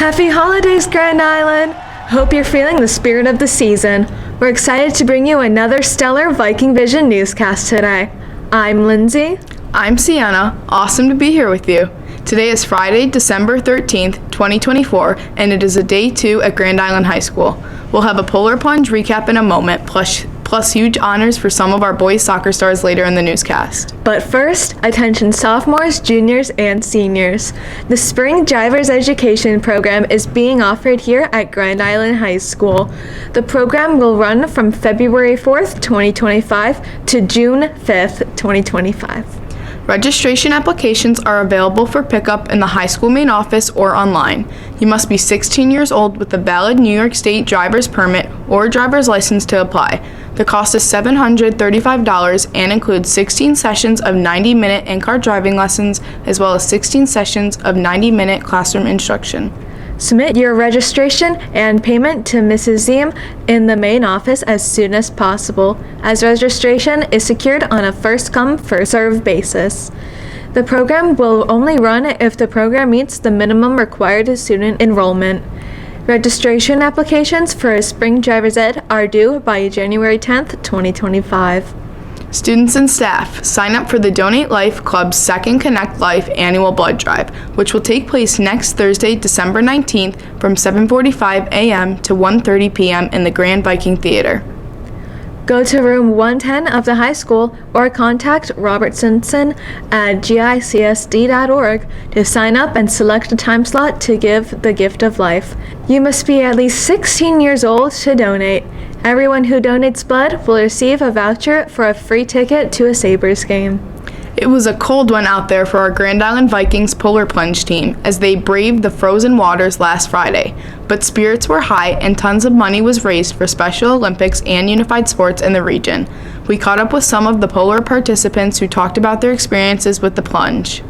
Happy holidays, Grand Island! Hope you're feeling the spirit of the season. We're excited to bring you another stellar Viking Vision newscast today. I'm Lindsay. I'm Sienna. Awesome to be here with you. Today is Friday, December 13th, 2024, and it is a day 2 at Grand Island High School. We'll have a polar plunge recap in a moment, plus huge honors for some of our boys soccer stars later in the newscast. But first, attention sophomores, juniors, and seniors. The Spring Driver's Education Program is being offered here at Grand Island High School. The program will run from February 4th, 2025 to June 5th, 2025. Registration applications are available for pickup in the high school main office or online. You must be 16 years old with a valid New York State driver's permit or driver's license to apply. The cost is $735 and includes 16 sessions of 90-minute in-car driving lessons as well as 16 sessions of 90-minute classroom instruction. Submit your registration and payment to Mrs. Ziem in the main office as soon as possible, as registration is secured on a first-come, first-served basis. The program will only run if the program meets the minimum required student enrollment. Registration applications for Spring Driver's Ed are due by January 10th, 2025. Students and staff, sign up for the Donate Life Club's second Connect Life annual blood drive, which will take place next Thursday, December 19th from 7:45 a.m. to 1:30 p.m. in the Grand Viking Theater. Go to room 110 of the high school or contact Robert Simpson at gicsd.org to sign up and select a time slot to give the gift of life. You must be at least 16 years old to donate. Everyone who donates blood will receive a voucher for a free ticket to a Sabres game. It was a cold one out there for our Grand Island Vikings polar plunge team as they braved the frozen waters last Friday. But spirits were high and tons of money was raised for Special Olympics and unified sports in the region. We caught up with some of the polar participants who talked about their experiences with the plunge.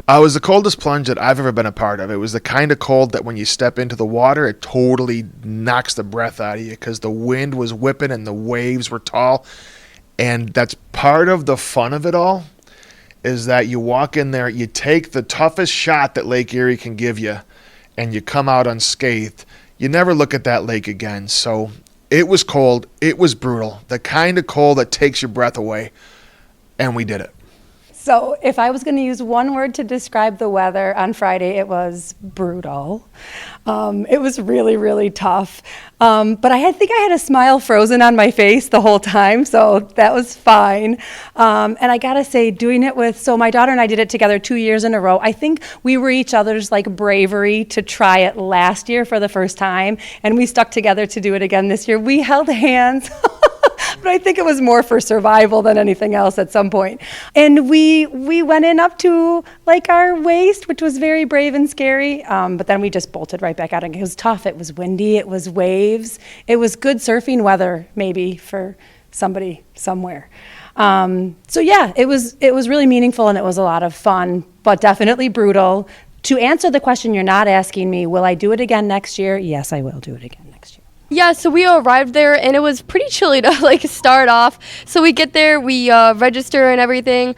It was the coldest plunge that I've ever been a part of. It was the kind of cold that when you step into the water, it totally knocks the breath out of you because the wind was whipping and the waves were tall. And that's part of the fun of it all, is that you walk in there, you take the toughest shot that Lake Erie can give you, and you come out unscathed. You never look at that lake again. So it was cold. It was brutal. The kind of cold that takes your breath away. And we did it. So if I was going to use one word to describe the weather on Friday, it was brutal. It was really, really tough. But I think I had a smile frozen on my face the whole time, so that was fine. And I got to say, doing it so my daughter and I did it together 2 years in a row. I think we were each other's bravery to try it last year for the first time, and we stuck together to do it again this year. We held hands. But I think it was more for survival than anything else at some point. And we went in up to our waist, which was very brave and scary. But then we just bolted right back out. And it was tough. It was windy. It was waves. It was good surfing weather, maybe, for somebody somewhere. So yeah, it was really meaningful and it was a lot of fun, but definitely brutal. To answer the question you're not asking me, will I do it again next year? Yes, I will do it again next year. Yeah, so we arrived there and it was pretty chilly to start off. So we get there, we register and everything.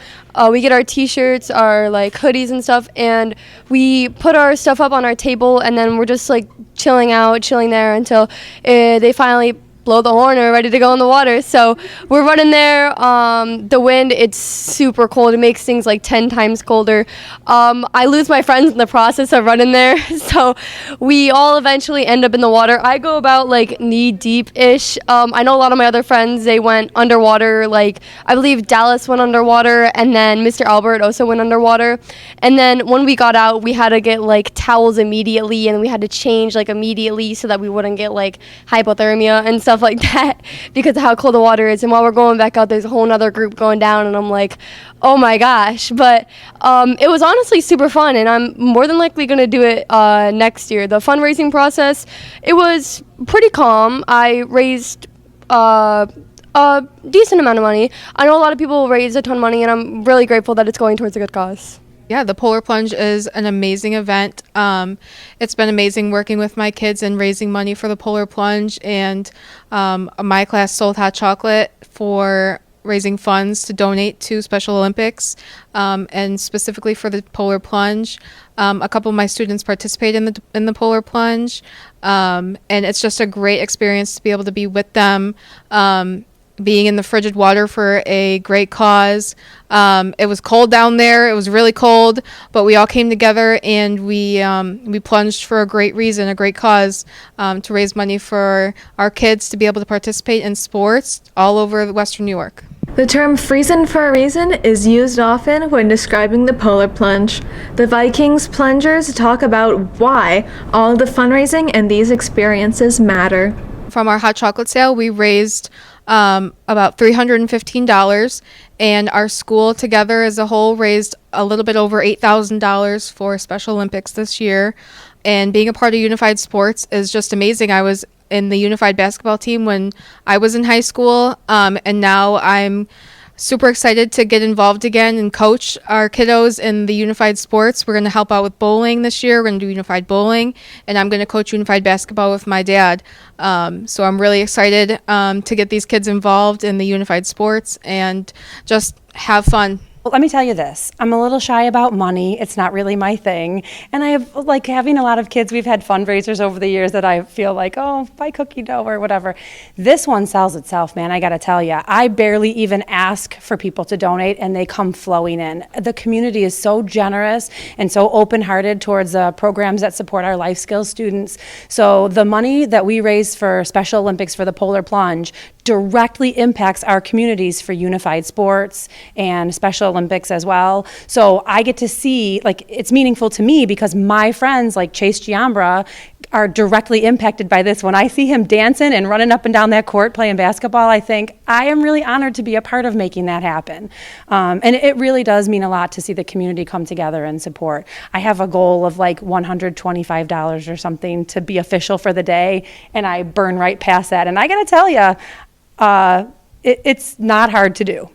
We get our t-shirts, our hoodies and stuff, and we put our stuff up on our table, and then we're just chilling there until they finally blow the horn and we're ready to go in the water. So we're running there. The wind, it's super cold. It makes things 10 times colder. I lose my friends in the process of running there. So we all eventually end up in the water. I go about knee deep-ish. I know a lot of my other friends, they went underwater. I believe Dallas went underwater, and then Mr. Albert also went underwater. And then when we got out, we had to get towels immediately, and we had to change immediately so that we wouldn't get hypothermia and stuff like that because of how cold the water is. And while we're going back out, there's a whole nother group going down, and I'm oh my gosh. But it was honestly super fun, and I'm more than likely going to do it next year. The fundraising process, it was pretty calm. I raised a decent amount of money. I know a lot of people raise a ton of money, and I'm really grateful that it's going towards a good cause. Yeah, the Polar Plunge is an amazing event. It's been amazing working with my kids and raising money for the Polar Plunge, and my class sold hot chocolate for raising funds to donate to Special Olympics, and specifically for the polar plunge. A couple of my students participate in the polar plunge, and it's just a great experience to be able to be with them, being in the frigid water for a great cause. It was cold down there. It was really cold, but we all came together and we plunged for a great reason, a great cause, to raise money for our kids to be able to participate in sports all over Western New York. The term "freezing for a reason" is used often when describing the polar plunge. The Vikings plungers talk about why all the fundraising and these experiences matter. From our hot chocolate sale, we raised about $315, and our school together as a whole raised a little bit over $8,000 for Special Olympics this year. And being a part of Unified Sports is just amazing. I was in the Unified basketball team when I was in high school, and now I'm super excited to get involved again and coach our kiddos in the Unified Sports. We're going to help out with bowling this year. We're going to do Unified bowling, and I'm going to coach Unified basketball with my dad. So I'm really excited to get these kids involved in the Unified Sports and just have fun. Well, let me tell you this. I'm a little shy about money. It's not really my thing. And I have, like, having a lot of kids, we've had fundraisers over the years that I feel like, oh, buy cookie dough or whatever. This one sells itself, man, I got to tell you. I barely even ask for people to donate, and they come flowing in. The community is so generous and so open-hearted towards programs that support our life skills students. So the money that we raise for Special Olympics for the Polar Plunge directly impacts our communities for Unified Sports and Special Olympics as well. So I get to see, like, it's meaningful to me because my friends like Chase Giambra are directly impacted by this. When I see him dancing and running up and down that court playing basketball, I think I am really honored to be a part of making that happen. And it really does mean a lot to see the community come together and support. I have a goal of like $125 or something to be official for the day, and I burn right past that. And I gotta tell you, it's not hard to do.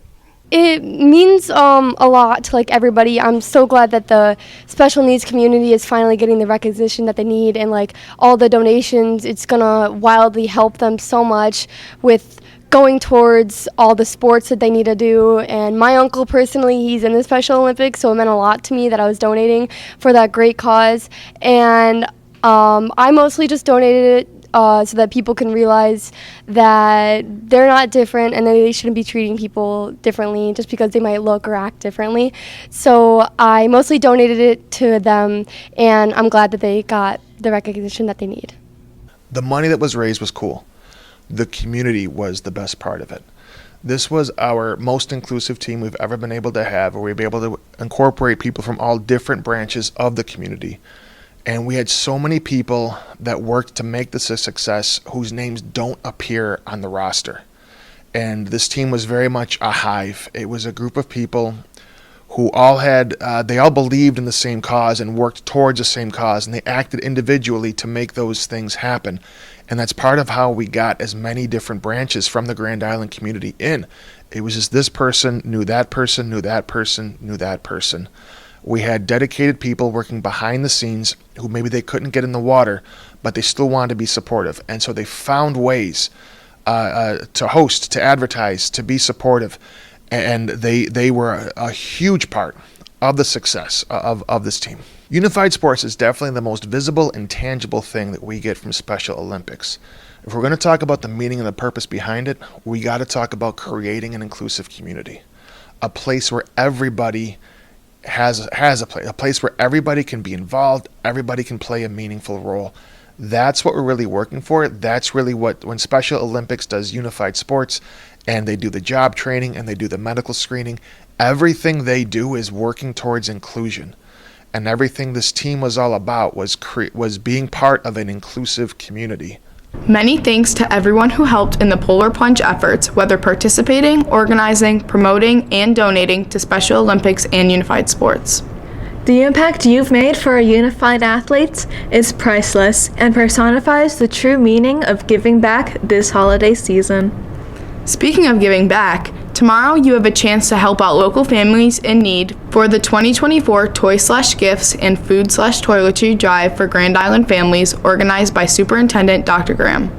It means a lot to like everybody. I'm so glad that the special needs community is finally getting the recognition that they need, and like all the donations, it's gonna wildly help them so much with going towards all the sports that they need to do. And my uncle personally, he's in the Special Olympics, so it meant a lot to me that I was donating for that great cause. And I mostly just donated it so that people can realize that they're not different and that they shouldn't be treating people differently just because they might look or act differently. So I mostly donated it to them, and I'm glad that they got the recognition that they need. The money that was raised was cool. The community was the best part of it. This was our most inclusive team we've ever been able to have, where we've been able to incorporate people from all different branches of the community. And we had so many people that worked to make this a success whose names don't appear on the roster. And this team was very much a hive. It was a group of people who all had, they all believed in the same cause and worked towards the same cause, and they acted individually to make those things happen. And that's part of how we got as many different branches from the Grand Island community in. It was just this person knew that person, knew that person, knew that person. We had dedicated people working behind the scenes who maybe they couldn't get in the water, but they still wanted to be supportive. And so they found ways to host, to advertise, to be supportive. And they were a huge part of the success of this team. Unified Sports is definitely the most visible and tangible thing that we get from Special Olympics. If we're going to talk about the meaning and the purpose behind it, we got to talk about creating an inclusive community, a place where everybody has a place where everybody can be involved, everybody can play a meaningful role. That's what we're really working for. That's really what, when Special Olympics does Unified Sports and they do the job training and they do the medical screening, everything they do is working towards inclusion. And everything this team was all about was being part of an inclusive community. Many thanks to everyone who helped in the Polar Plunge efforts, whether participating, organizing, promoting, and donating to Special Olympics and Unified Sports. The impact you've made for our unified athletes is priceless and personifies the true meaning of giving back this holiday season. Speaking of giving back, tomorrow you have a chance to help out local families in need for the 2024 Toy/Gifts and Food/Toiletry Drive for Grand Island families, organized by Superintendent Dr. Graham.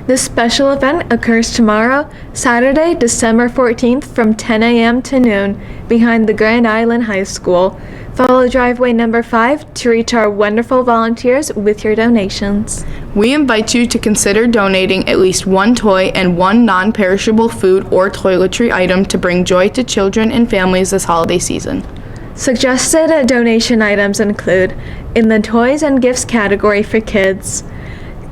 This special event occurs tomorrow, Saturday, December 14th from 10 a.m. to noon behind the Grand Island High School. Follow driveway number 5 to reach our wonderful volunteers with your donations. We invite you to consider donating at least one toy and one non-perishable food or toiletry item to bring joy to children and families this holiday season. Suggested donation items include, in the toys and gifts category for kids,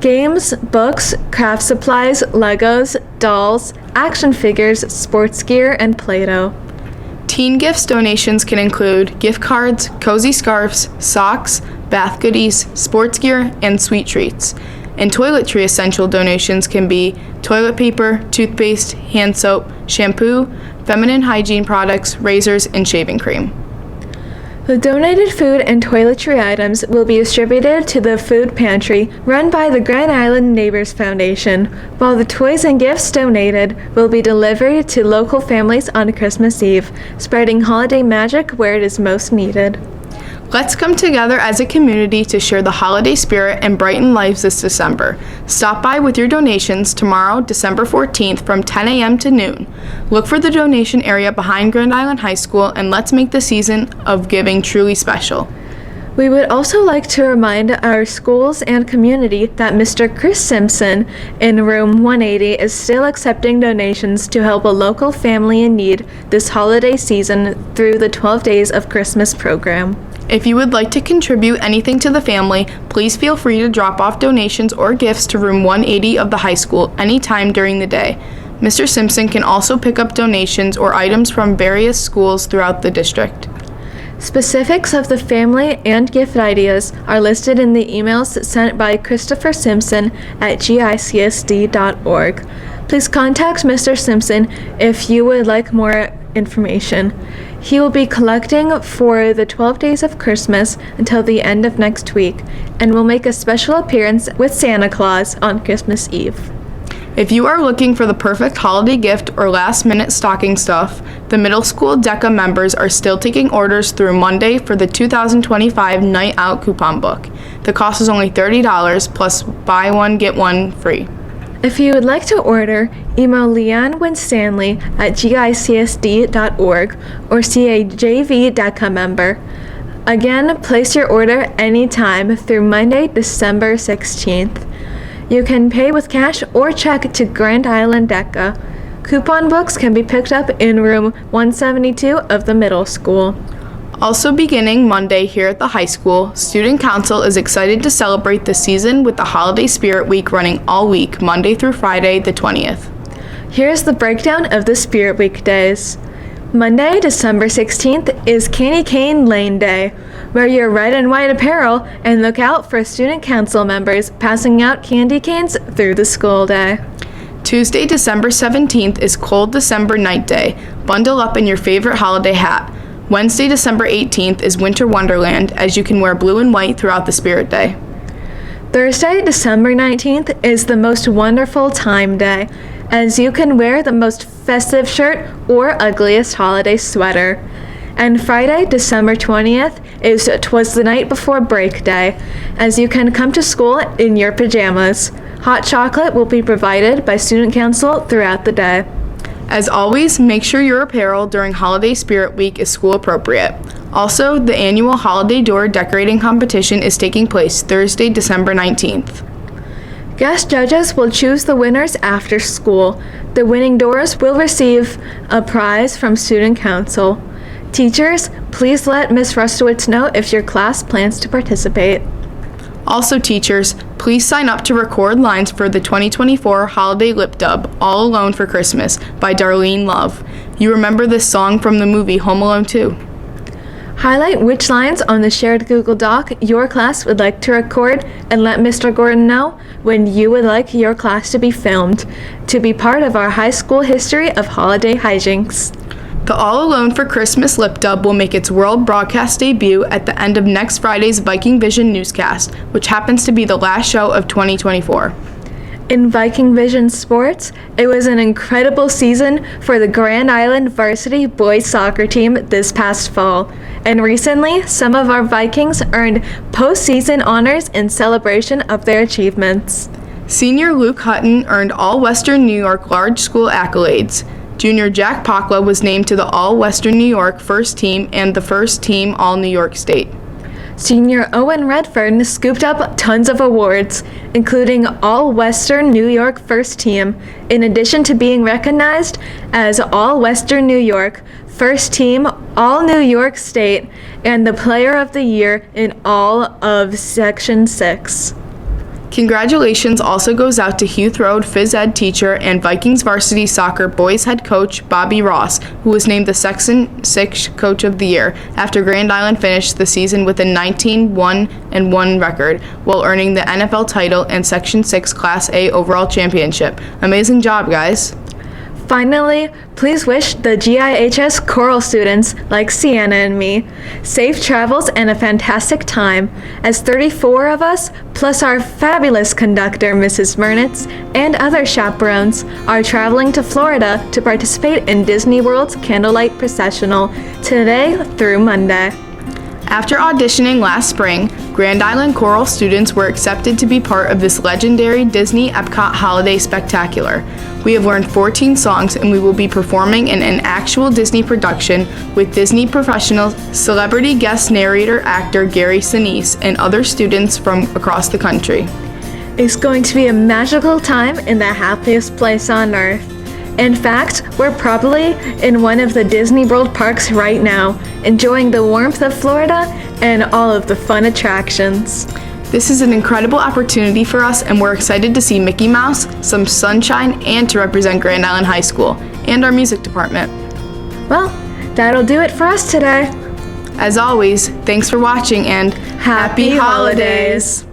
games, books, craft supplies, Legos, dolls, action figures, sports gear, and Play-Doh. Teen gifts donations can include gift cards, cozy scarves, socks, bath goodies, sports gear, and sweet treats. And toiletry essential donations can be toilet paper, toothpaste, hand soap, shampoo, feminine hygiene products, razors, and shaving cream. The donated food and toiletry items will be distributed to the food pantry run by the Grand Island Neighbors Foundation, while the toys and gifts donated will be delivered to local families on Christmas Eve, spreading holiday magic where it is most needed. Let's come together as a community to share the holiday spirit and brighten lives this December. Stop by with your donations tomorrow, December 14th from 10 a.m. to noon. Look for the donation area behind Grand Island High School, and let's make the season of giving truly special. We would also like to remind our schools and community that Mr. Chris Simpson in room 180 is still accepting donations to help a local family in need this holiday season through the 12 Days of Christmas program. If you would like to contribute anything to the family, please feel free to drop off donations or gifts to room 180 of the high school anytime during the day. Mr. Simpson can also pick up donations or items from various schools throughout the district. Specifics of the family and gift ideas are listed in the emails sent by Christopher Simpson at gicsd.org. Please contact Mr. Simpson if you would like more information. He will be collecting for the 12 Days of Christmas until the end of next week and will make a special appearance with Santa Claus on Christmas Eve. If you are looking for the perfect holiday gift or last-minute stocking stuff, the middle school DECA members are still taking orders through Monday for the 2025 Night Out coupon book. The cost is only $30 plus buy one, get one free. If you would like to order, email Leanne Winstanley at gicsd.org or see a JV DECA member. Again, place your order anytime through Monday, December 16th. You can pay with cash or check to Grand Island DECA. Coupon books can be picked up in room 172 of the middle school. Also beginning Monday here at the high school, Student Council is excited to celebrate the season with the Holiday Spirit Week running all week, Monday through Friday, the 20th. Here's the breakdown of the Spirit Week days. Monday, December 16th is Candy Cane Lane Day. Wear your red and white apparel and look out for student council members passing out candy canes through the school day. Tuesday, December 17th is Cold December Night Day. Bundle up in your favorite holiday hat. Wednesday, December 18th is Winter Wonderland, as you can wear blue and white throughout the Spirit Day. Thursday, December 19th is the Most Wonderful Time Day, as you can wear the most festive shirt or ugliest holiday sweater. And Friday, December 20th is 'Twas the Night Before Break Day, as you can come to school in your pajamas. Hot chocolate will be provided by Student Council throughout the day. As always, make sure your apparel during Holiday Spirit Week is school appropriate. Also, the annual Holiday Door Decorating Competition is taking place Thursday, December 19th. Guest judges will choose the winners after school. The winning doors will receive a prize from Student Council. Teachers, please let Ms. Rustowitz know if your class plans to participate. Also, teachers, please sign up to record lines for the 2024 Holiday Lip Dub, All Alone for Christmas, by Darlene Love. You remember this song from the movie Home Alone 2. Highlight which lines on the shared Google Doc your class would like to record and let Mr. Gordon know when you would like your class to be filmed to be part of our high school history of holiday hijinks. The All Alone for Christmas Lip Dub will make its world broadcast debut at the end of next Friday's Viking Vision newscast, which happens to be the last show of 2024. In Viking Vision sports, it was an incredible season for the Grand Island varsity boys soccer team this past fall. And recently, some of our Vikings earned postseason honors in celebration of their achievements. Senior Luke Hutton earned All-Western New York Large School accolades. Junior Jack Pakla was named to the All-Western New York First Team and the First Team All-New York State. Senior Owen Redfern scooped up tons of awards, including All-Western New York First Team, in addition to being recognized as All-Western New York First Team All-New York State and the Player of the Year in all of Section 6. Congratulations also goes out to Hugh Road phys ed teacher and Vikings varsity soccer boys head coach Bobby Ross, who was named the Section 6 Coach of the Year after Grand Island finished the season with a 19-1-1 record while earning the NFL title and Section 6 Class A overall championship. Amazing job, guys. Finally, please wish the GIHS choral students, like Sienna and me, safe travels and a fantastic time, as 34 of us, plus our fabulous conductor, Mrs. Mernitz, and other chaperones, are traveling to Florida to participate in Disney World's Candlelight Processional today through Monday. After auditioning last spring, Grand Island choral students were accepted to be part of this legendary Disney Epcot Holiday Spectacular. We have learned 14 songs and we will be performing in an actual Disney production with Disney professional celebrity guest narrator actor Gary Sinise and other students from across the country. It's going to be a magical time in the happiest place on earth. In fact, we're probably in one of the Disney World parks right now, enjoying the warmth of Florida and all of the fun attractions. This is an incredible opportunity for us, and we're excited to see Mickey Mouse, some sunshine, and to represent Grand Island High School and our music department. Well, that'll do it for us today. As always, thanks for watching and Happy holidays!